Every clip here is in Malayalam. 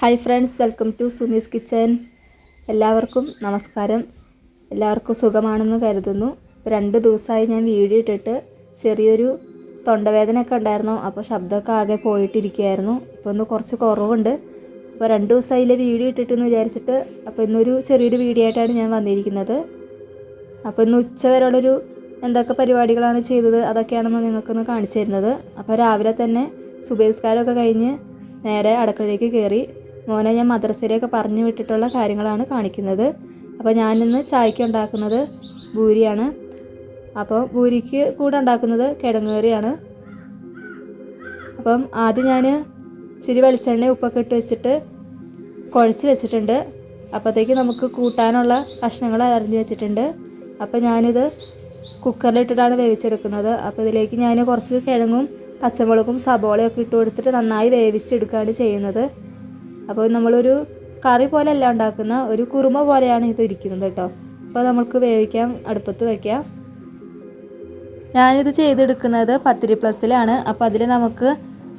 Hi friends, welcome to Sumi's kitchen. എല്ലാവർക്കും നമസ്കാരം. എല്ലാവർക്കും സുഖമാണെന്ന് കരുതുന്നു. 2 ദിവസമായി ഞാൻ വീഡിയോ ഇട്ടിട്ട് ചെറിയൊരു തൊണ്ടവേദനയൊക്കെ ഉണ്ടായിരുന്നു. അപ്പോൾ ശബ്ദമൊക്കെ ആകെ പോയിട്ടിരിക്കുകയായിരുന്നു. ഇപ്പോൾ ഒന്ന് കുറച്ച് കുറവുണ്ട്. അപ്പോൾ 2 ദിവസമായില്ലേ വീഡിയോ ഇട്ടിട്ടെന്ന് വിചാരിച്ചിട്ട് അപ്പോൾ ഇന്നൊരു ചെറിയൊരു വീഡിയോ ആയിട്ടാണ് ഞാൻ വന്നിരിക്കുന്നത്. അപ്പോൾ ഇന്ന് ഉച്ചവരെയുള്ളൊരു എന്തൊക്കെ പരിപാടികളാണ് ചെയ്തത് അതൊക്കെയാണെന്ന് നിങ്ങൾക്കൊന്ന് കാണിച്ചു തരുന്നത്. അപ്പോൾ രാവിലെ തന്നെ സുബഹിസ്കാരമൊക്കെ കഴിഞ്ഞ് നേരെ അടുക്കളയിലേക്ക് കയറി. മോനെ ഞാൻ മദ്രസയിലേക്ക് പറഞ്ഞു വിട്ടിട്ടുള്ള കാര്യങ്ങളാണ് കാണിക്കുന്നത്. അപ്പോൾ ഞാനിന്ന് ചായക്ക് ഉണ്ടാക്കുന്നത് പൂരിയാണ്. അപ്പോൾ പൂരിക്ക് കൂടെ ഉണ്ടാക്കുന്നത് കിഴങ്ങ് കറിയാണ്. അപ്പം ആദ്യം ഞാൻ ഇച്ചിരി വെളിച്ചെണ്ണ ഉപ്പൊക്കെ ഇട്ട് വെച്ചിട്ട് കുഴച്ച് വെച്ചിട്ടുണ്ട്. അപ്പോഴത്തേക്ക് നമുക്ക് കൂട്ടാനുള്ള കഷ്ണങ്ങൾ അരിഞ്ഞ് വെച്ചിട്ടുണ്ട്. അപ്പോൾ ഞാനിത് കുക്കറിലിട്ടിട്ടാണ് വേവിച്ചെടുക്കുന്നത്. അപ്പോൾ ഇതിലേക്ക് ഞാൻ കുറച്ച് കിഴങ്ങും പച്ചമുളകും സബോളയൊക്കെ ഇട്ട് കൊടുത്തിട്ട് നന്നായി വേവിച്ചെടുക്കുകയാണ് ചെയ്യുന്നത്. അപ്പോൾ നമ്മളൊരു കറി പോലെയല്ല ഉണ്ടാക്കുന്ന ഒരു കുറുമ പോലെയാണ് ഇത് ഇരിക്കുന്നത് കേട്ടോ. അപ്പോൾ നമുക്ക് വേവിക്കാൻ അടുപ്പത്ത് വയ്ക്കാം. ഞാനിത് ചെയ്തെടുക്കുന്നത് പത്തിരി പ്ലസ്സിലാണ്. അപ്പോൾ അതിൽ നമുക്ക്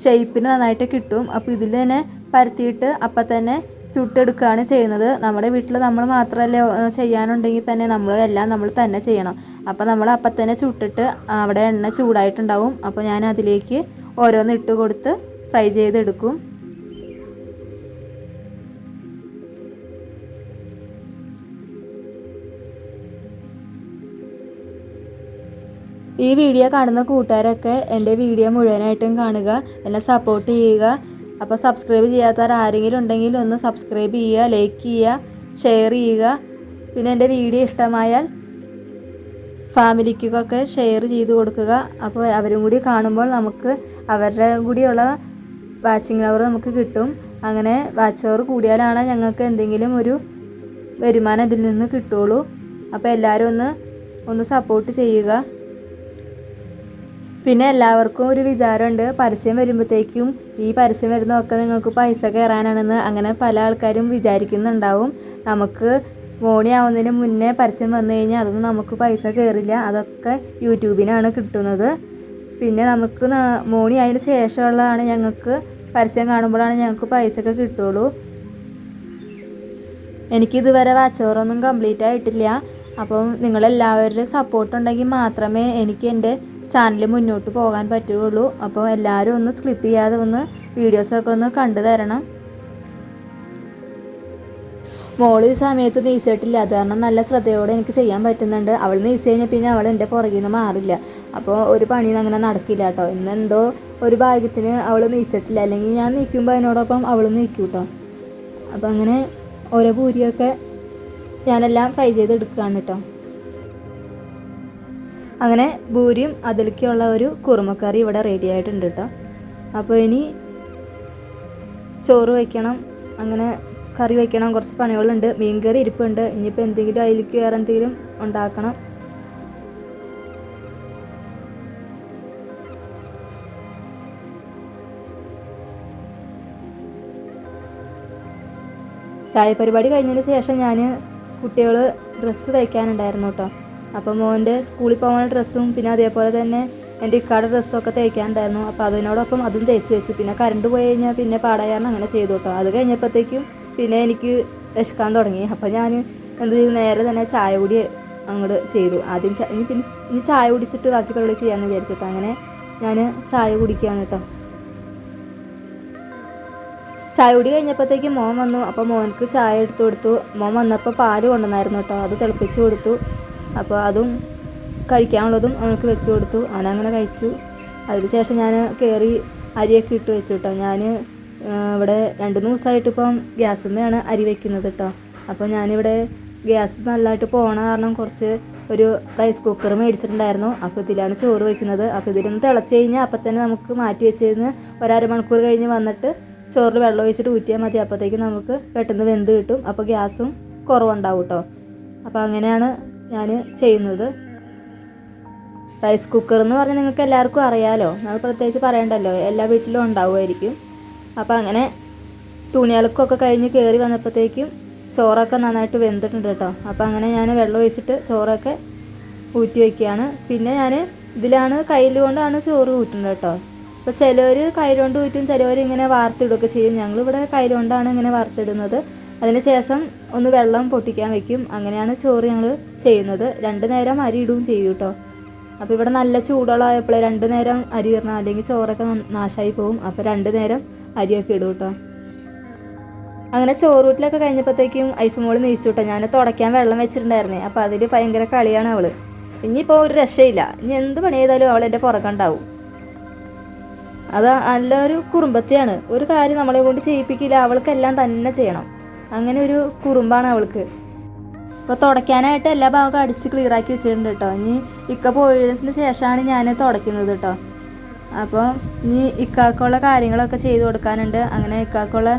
ഷേപ്പിന് നന്നായിട്ട് കിട്ടും. അപ്പോൾ ഇതിൽ തന്നെ പരത്തിയിട്ട് അപ്പം തന്നെ ചുട്ടെടുക്കുകയാണ് ചെയ്യുന്നത്. നമ്മുടെ വീട്ടിൽ നമ്മൾ മാത്രമല്ലേ ചെയ്യാനുണ്ടെങ്കിൽ തന്നെ നമ്മൾ തന്നെ ചെയ്യണം. അപ്പോൾ നമ്മൾ അപ്പം തന്നെ ചുട്ടിട്ട് അവിടെ എണ്ണ ചൂടായിട്ടുണ്ടാവും. അപ്പോൾ ഞാൻ അതിലേക്ക് ഓരോന്ന് ഇട്ട് കൊടുത്ത് ഫ്രൈ ചെയ്തെടുക്കും. ഈ വീഡിയോ കാണുന്ന കൂട്ടുകാരൊക്കെ എൻ്റെ വീഡിയോ മുഴുവനായിട്ടും കാണുക, എന്നെ സപ്പോർട്ട് ചെയ്യുക. അപ്പോൾ സബ്സ്ക്രൈബ് ചെയ്യാത്തവർ ആരെങ്കിലും ഉണ്ടെങ്കിൽ ഒന്ന് സബ്സ്ക്രൈബ് ചെയ്യുക, ലൈക്ക് ചെയ്യുക, ഷെയർ ചെയ്യുക. പിന്നെ എൻ്റെ വീഡിയോ ഇഷ്ടമായാൽ ഫാമിലിക്കൊക്കെ ഷെയർ ചെയ്ത് കൊടുക്കുക. അപ്പോൾ അവരും കൂടി കാണുമ്പോൾ നമുക്ക് അവരുടെ കൂടിയുള്ള വാച്ചിങ് അവർ നമുക്ക് കിട്ടും. അങ്ങനെ വാച്ച് അവർ കൂടിയാലാണ് ഞങ്ങൾക്ക് എന്തെങ്കിലും ഒരു വരുമാനം ഇതിൽ നിന്ന് കിട്ടുള്ളൂ. അപ്പോൾ എല്ലാവരും ഒന്ന് സപ്പോർട്ട് ചെയ്യുക. പിന്നെ എല്ലാവർക്കും ഒരു വിചാരമുണ്ട്, പരസ്യം വരുമ്പോഴത്തേക്കും ഈ പരസ്യം വരുന്നതൊക്കെ നിങ്ങൾക്ക് പൈസ കയറാനാണെന്ന്. അങ്ങനെ പല ആൾക്കാരും വിചാരിക്കുന്നുണ്ടാവും. നമുക്ക് മോണിയാവുന്നതിന് മുന്നേ പരസ്യം വന്നു കഴിഞ്ഞാൽ അതൊന്നും നമുക്ക് പൈസ കയറില്ല. അതൊക്കെ യൂട്യൂബിനാണ് കിട്ടുന്നത്. പിന്നെ നമുക്ക് മോണി ആയതിന് ശേഷമുള്ളതാണ് ഞങ്ങൾക്ക് പരസ്യം കാണുമ്പോഴാണ് ഞങ്ങൾക്ക് പൈസ ഒക്കെ കിട്ടുള്ളൂ. എനിക്കിതുവരെ വാച്ചോറൊന്നും കംപ്ലീറ്റ് ആയിട്ടില്ല. അപ്പം നിങ്ങളെല്ലാവരുടെയും സപ്പോർട്ട് ഉണ്ടെങ്കിൽ മാത്രമേ എനിക്ക് എൻ്റെ ചാനൽ മുന്നോട്ട് പോകാൻ പറ്റുകയുള്ളൂ. അപ്പോൾ എല്ലാവരും ഒന്ന് സ്കിപ്പ് ചെയ്യാതെ വീഡിയോസൊക്കെ കണ്ടു തരണം. മോള് ഈ സമയത്ത് നീച്ചിട്ടില്ല. അത് കാരണം നല്ല ശ്രദ്ധയോടെ എനിക്ക് ചെയ്യാൻ പറ്റുന്നുണ്ട്. അവൾ നീച്ച് കഴിഞ്ഞാൽ പിന്നെ അവൾ എൻ്റെ പുറകിൽ നിന്ന് മാറില്ല. അപ്പോൾ ഒരു പണിയും അങ്ങനെ നടക്കില്ല കേട്ടോ. ഇന്നെന്തോ ഒരു ഭാഗ്യത്തിന് അവൾ നീച്ചിട്ടില്ല. അല്ലെങ്കിൽ ഞാൻ നീക്കുമ്പോൾ അതിനോടൊപ്പം അവൾ നീക്കും കേട്ടോ. അപ്പോൾ അങ്ങനെ ഓരോ പൂരിയൊക്കെ ഞാനെല്ലാം ഫ്രൈ ചെയ്തെടുക്കുകയാണ് കേട്ടോ. അങ്ങനെ പൂരിയും അതിലേക്കുള്ള ഒരു കുറുമക്കറി ഇവിടെ റെഡി ആയിട്ടുണ്ട് കേട്ടോ. അപ്പോൾ ഇനി ചോറ് വയ്ക്കണം, അങ്ങനെ കറി വയ്ക്കണം, കുറച്ച് പണികളുണ്ട്. മീൻ കറി ഇരിപ്പുണ്ട്. ഇനിയിപ്പോൾ എന്തെങ്കിലും അതിലേക്ക് വേറെ എന്തെങ്കിലും ഉണ്ടാക്കണം. ചായ പരിപാടി കഴിഞ്ഞതിന് ശേഷം ഞാൻ കുട്ടികൾ ഡ്രസ്സ് തയ്ക്കാനുണ്ടായിരുന്നു കേട്ടോ. അപ്പോൾ മോൻ്റെ സ്കൂളിൽ പോകാനുള്ള ഡ്രസ്സും പിന്നെ അതേപോലെ തന്നെ എൻ്റെ ഇക്കാടെ ഡ്രസ്സും ഒക്കെ തയ്ക്കാനുണ്ടായിരുന്നു. അപ്പോൾ അതിനോടൊപ്പം അതും തയ്ച്ച് വെച്ചു. പിന്നെ കറണ്ട് പോയി കഴിഞ്ഞാൽ പിന്നെ പാടായാരണം അങ്ങനെ ചെയ്തു കേട്ടോ. അത് കഴിഞ്ഞപ്പോഴത്തേക്കും പിന്നെ എനിക്ക് വിശക്കാൻ തുടങ്ങി. അപ്പോൾ ഞാൻ എന്ത് ചെയ്തു, നേരെ തന്നെ ചായ കുടി അങ്ങോട്ട് ചെയ്തു. ആദ്യം ഇനി ചായ കുടിച്ചിട്ട് ബാക്കി പരിപാടി ചെയ്യാമെന്ന് വിചാരിച്ചിട്ടോ. അങ്ങനെ ഞാൻ ചായ കുടിക്കുകയാണ് കേട്ടോ. ചായ കുടി കഴിഞ്ഞപ്പോഴത്തേക്കും മോൻ വന്നു. അപ്പോൾ മോനക്ക് ചായ എടുത്തു കൊടുത്തു. മോൻ വന്നപ്പോൾ പാല് കൊണ്ടുവന്നായിരുന്നു കേട്ടോ. അത് തിളപ്പിച്ച് കൊടുത്തു. അപ്പോൾ അതും കഴിക്കാനുള്ളതും അവനക്ക് വെച്ച് കൊടുത്തു. അവനങ്ങനെ കഴിച്ചു. അതിന് ശേഷം ഞാൻ കയറി അരിയൊക്കെ ഇട്ട് വെച്ചു കേട്ടോ. ഞാൻ ഇവിടെ 2-3 ദിവസമായിട്ട് ഇപ്പം ഗ്യാസുമ്മയാണ് അരി വയ്ക്കുന്നത് കേട്ടോ. അപ്പോൾ ഞാനിവിടെ ഗ്യാസ് നല്ലതായിട്ട് പോകണ കാരണം കുറച്ച് ഒരു റൈസ് കുക്കർ മേടിച്ചിട്ടുണ്ടായിരുന്നു. അപ്പോൾ ഇതിലാണ് ചോറ് വയ്ക്കുന്നത്. അപ്പോൾ ഇതിലൊന്ന് തിളച്ച് കഴിഞ്ഞാൽ അപ്പം തന്നെ നമുക്ക് മാറ്റി വെച്ചിരുന്ന് 1/2 മണിക്കൂർ കഴിഞ്ഞ് വന്നിട്ട് ചോറിൽ വെള്ളം ഒഴിച്ചിട്ട് ഊറ്റിയാൽ മതി. അപ്പോഴത്തേക്കും നമുക്ക് പെട്ടെന്ന് വെന്ത് കിട്ടും. അപ്പോൾ ഗ്യാസും കുറവുണ്ടാവും കേട്ടോ. അപ്പോൾ അങ്ങനെയാണ് ഞാൻ ചെയ്യുന്നത്. റൈസ് കുക്കർ എന്ന് പറഞ്ഞാൽ നിങ്ങൾക്ക് എല്ലാവർക്കും അറിയാമല്ലോ, അത് പ്രത്യേകിച്ച് പറയണ്ടല്ലോ, എല്ലാ വീട്ടിലും ഉണ്ടാവുമായിരിക്കും. അപ്പോൾ അങ്ങനെ തുണി അലക്കൊക്കെ കഴിഞ്ഞ് കയറി വന്നപ്പോഴത്തേക്കും ചോറൊക്കെ നന്നായിട്ട് വെന്തിട്ടുണ്ട് കേട്ടോ. അപ്പോൾ അങ്ങനെ ഞാൻ വെള്ളം ഒഴിച്ചിട്ട് ചോറൊക്കെ ഊറ്റി വയ്ക്കുകയാണ്. പിന്നെ ഞാൻ ഇതിലാണ് കയ്യിൽ കൊണ്ടാണ് ചോറ് ഊറ്റുന്നത് കേട്ടോ. അപ്പോൾ ചിലവർ കൈകൊണ്ട് ഊറ്റും, ചിലവർ ഇങ്ങനെ വാർത്തിടുകയൊക്കെ ചെയ്യും. ഞങ്ങളിവിടെ കൈകൊണ്ടാണ് ഇങ്ങനെ വാർത്തിടുന്നത്. അതിന് ശേഷം ഒന്ന് വെള്ളം പൊട്ടിക്കാൻ വെക്കും. അങ്ങനെയാണ് ചോറ് ഞങ്ങൾ ചെയ്യുന്നത്. 2 നേരം അരി ഇടുകയും ചെയ്യും കേട്ടോ. അപ്പോൾ ഇവിടെ നല്ല ചൂടുള്ളതായപ്പോൾ 2 നേരം അരി ഇടണം, അല്ലെങ്കിൽ ചോറൊക്കെ നാശമായി പോകും. അപ്പോൾ 2 നേരം അരിയൊക്കെ ഇടും കേട്ടോ. അങ്ങനെ ചോറൂട്ടിലൊക്കെ കഴിഞ്ഞപ്പോഴത്തേക്കും ഐഫുമോൾ നീച്ചു കേട്ടോ. ഞാൻ തുടയ്ക്കാൻ വെള്ളം വെച്ചിട്ടുണ്ടായിരുന്നേ. അപ്പോൾ അതിൽ ഭയങ്കര കളിയാണ് അവൾ. ഇനിയിപ്പോൾ ഒരു രക്ഷയില്ല, ഇനി എന്ത് പണി ചെയ്താലും അവൾ എൻ്റെ പുറകുണ്ടാവും. അത് നല്ലൊരു കുറുമ്പത്തിയാണ്. ഒരു കാര്യം നമ്മളെ കൊണ്ട് ചെയ്യിപ്പിക്കില്ല, അവൾക്കെല്ലാം തന്നെ ചെയ്യണം. അങ്ങനെ ഒരു കുറുമ്പാണ് അവൾക്ക്. അപ്പോൾ തുടയ്ക്കാനായിട്ട് എല്ലാ ഭാഗവും അടിച്ച് ക്ലിയറാക്കി വെച്ചിട്ടുണ്ട് കേട്ടോ. ഇനി ഇക്ക പോയതിന് ശേഷമാണ് ഞാൻ തുടയ്ക്കുന്നത് കേട്ടോ. അപ്പോൾ ഇനി ഇക്കാക്കുള്ള കാര്യങ്ങളൊക്കെ ചെയ്ത് കൊടുക്കാനുണ്ട്. അങ്ങനെ ഇക്കാക്കുള്ള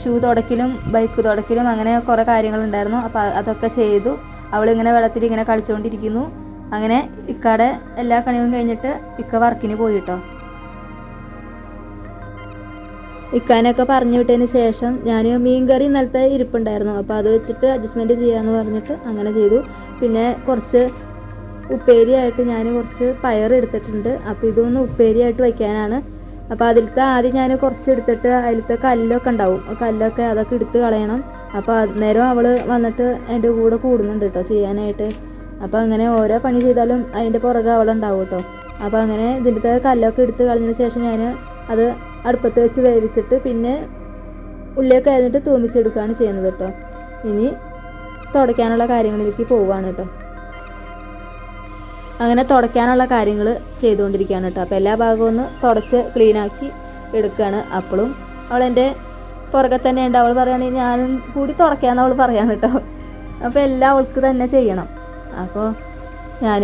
ഷൂ തുടക്കലും ബൈക്ക് തുടക്കലും അങ്ങനെ കുറേ കാര്യങ്ങളുണ്ടായിരുന്നു. അപ്പോൾ അതൊക്കെ ചെയ്തു. അവളിങ്ങനെ വെള്ളത്തിൽ ഇങ്ങനെ കളിച്ചുകൊണ്ടിരിക്കുന്നു. അങ്ങനെ ഇക്കയുടെ എല്ലാ പണികളും കഴിഞ്ഞിട്ട് ഇക്ക വർക്കിന് പോയി കേട്ടോ. ഇക്കാനൊക്കെ പറഞ്ഞു വിട്ടതിന് ശേഷം ഞാൻ മീൻകറി ഇന്നലത്തെ ഇരിപ്പുണ്ടായിരുന്നു. അപ്പോൾ അത് വെച്ചിട്ട് അഡ്ജസ്റ്റ്മെൻറ്റ് ചെയ്യാമെന്ന് പറഞ്ഞിട്ട് അങ്ങനെ ചെയ്തു. പിന്നെ കുറച്ച് ഉപ്പേരിയായിട്ട് ഞാൻ കുറച്ച് പയർ എടുത്തിട്ടുണ്ട്. അപ്പോൾ ഇതൊന്ന് ഉപ്പേരിയായിട്ട് വയ്ക്കാനാണ്. അപ്പോൾ അതിലത്തെ ആദ്യം ഞാൻ കുറച്ച് എടുത്തിട്ട് അതിലത്തെ കല്ലൊക്കെ ഉണ്ടാവും, കല്ലൊക്കെ അതൊക്കെ എടുത്ത് കളയണം. അപ്പോൾ അന്നേരം അവൾ വന്നിട്ട് എൻ്റെ കൂടെ കൂടുന്നുണ്ട് കേട്ടോ ചെയ്യാനായിട്ട്. അപ്പോൾ അങ്ങനെ ഓരോ പണി ചെയ്താലും അതിൻ്റെ പുറകെ അവളുണ്ടാവും കേട്ടോ. അപ്പോൾ അങ്ങനെ ഇതിൻ്റെ കല്ലൊക്കെ എടുത്ത് കളഞ്ഞതിന് ശേഷം ഞാൻ അത് അടുപ്പത്ത് വെച്ച് വേവിച്ചിട്ട് പിന്നെ ഉള്ളിയൊക്കെ കഴിഞ്ഞിട്ട് തൂമിച്ചെടുക്കുകയാണ് ചെയ്യുന്നത് കേട്ടോ. ഇനി തുടയ്ക്കാനുള്ള കാര്യങ്ങളിലേക്ക് പോവുകയാണ് കേട്ടോ. അങ്ങനെ തുടയ്ക്കാനുള്ള കാര്യങ്ങൾ ചെയ്തുകൊണ്ടിരിക്കുകയാണ് കേട്ടോ. അപ്പോൾ എല്ലാ ഭാഗവും ഒന്ന് തുടച്ച് ക്ലീനാക്കി എടുക്കുകയാണ്. അപ്പോഴും അവളെൻ്റെ പുറകെ തന്നെ ഉണ്ട്. അവൾ പറയുകയാണെങ്കിൽ ഞാനും കൂടി തുടയ്ക്കാമെന്ന് അവൾ പറയാണ് കേട്ടോ. അപ്പോൾ എല്ലാം അവൾക്ക് തന്നെ ചെയ്യണം. അപ്പോൾ ഞാൻ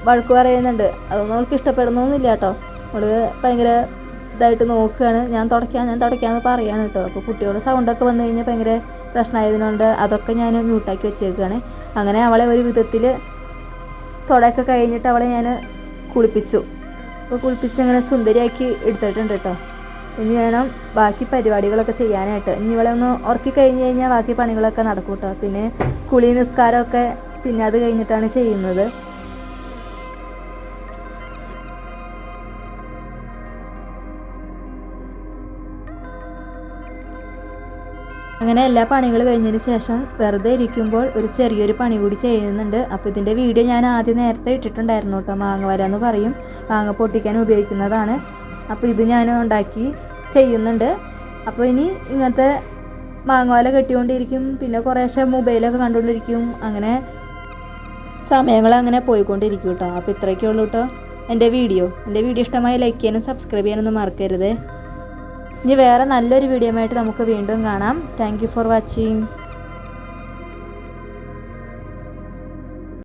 വഴക്ക് പറയുന്നുണ്ട്. അതൊന്നും അവൾക്ക് ഇഷ്ടപ്പെടുന്നൊന്നുമില്ല കേട്ടോ. അവൾ ഭയങ്കര ഇതായിട്ട് നോക്കുകയാണ്. ഞാൻ തുടയ്ക്കാമെന്ന് പറയാണ് കേട്ടോ. അപ്പോൾ കുട്ടികളുടെ സൗണ്ടൊക്കെ വന്നു കഴിഞ്ഞാൽ ഭയങ്കര പ്രശ്നമായതിനുകൊണ്ട് അതൊക്കെ ഞാൻ മ്യൂട്ടാക്കി വെച്ചേക്കുകയാണ്. അങ്ങനെ അവളെ ഒരു വിധത്തിൽ തുടയൊക്കെ കഴിഞ്ഞിട്ട് അവളെ ഞാൻ കുളിപ്പിച്ചു. അപ്പോൾ കുളിപ്പിച്ച് അങ്ങനെ സുന്ദരിയാക്കി എടുത്തിട്ടുണ്ട് കേട്ടോ. ഇനി വേണം ബാക്കി പരിപാടികളൊക്കെ ചെയ്യാനായിട്ട്. ഇനി ഇവളെ ഒന്ന് ഉറക്കി കഴിഞ്ഞ് കഴിഞ്ഞാൽ ബാക്കി പണികളൊക്കെ നടക്കും കേട്ടോ. പിന്നെ കുളി നിസ്കാരമൊക്കെ പിന്നെ അത് കഴിഞ്ഞിട്ടാണ് ചെയ്യുന്നത്. അങ്ങനെ എല്ലാ പണികൾ കഴിഞ്ഞതിന് ശേഷം വെറുതെ ഇരിക്കുമ്പോൾ ഒരു ചെറിയൊരു പണി കൂടി ചെയ്യുന്നുണ്ട്. അപ്പോൾ ഇതിൻ്റെ വീഡിയോ ഞാൻ ആദ്യം നേരത്തെ ഇട്ടിട്ടുണ്ടായിരുന്നു കേട്ടോ. മാങ്ങ വര എന്ന് പറയും, മാങ്ങ പൊട്ടിക്കാൻ ഉപയോഗിക്കുന്നതാണ്. അപ്പോൾ ഇത് ഞാൻ ഉണ്ടാക്കി ചെയ്യുന്നുണ്ട്. അപ്പോൾ ഇനി ഇങ്ങനത്തെ മാങ്ങ കെട്ടിക്കൊണ്ടിരിക്കും. പിന്നെ കുറേശ്ശെ മൊബൈലൊക്കെ കണ്ടുകൊണ്ടിരിക്കും. അങ്ങനെ സമയങ്ങൾ അങ്ങനെ പോയിക്കൊണ്ടിരിക്കും കേട്ടോ. അപ്പോൾ ഇത്രയൊക്കെ ഉള്ളൂ കേട്ടോ എൻ്റെ വീഡിയോ ഇഷ്ടമായി ലൈക്ക് ചെയ്യാനും സബ്സ്ക്രൈബ് ചെയ്യാനൊന്നും മറക്കരുത്. ഇനി വേറെ നല്ലൊരു വീഡിയോ ആയിട്ട് നമുക്ക് വീണ്ടും കാണാം. Thank you for watching.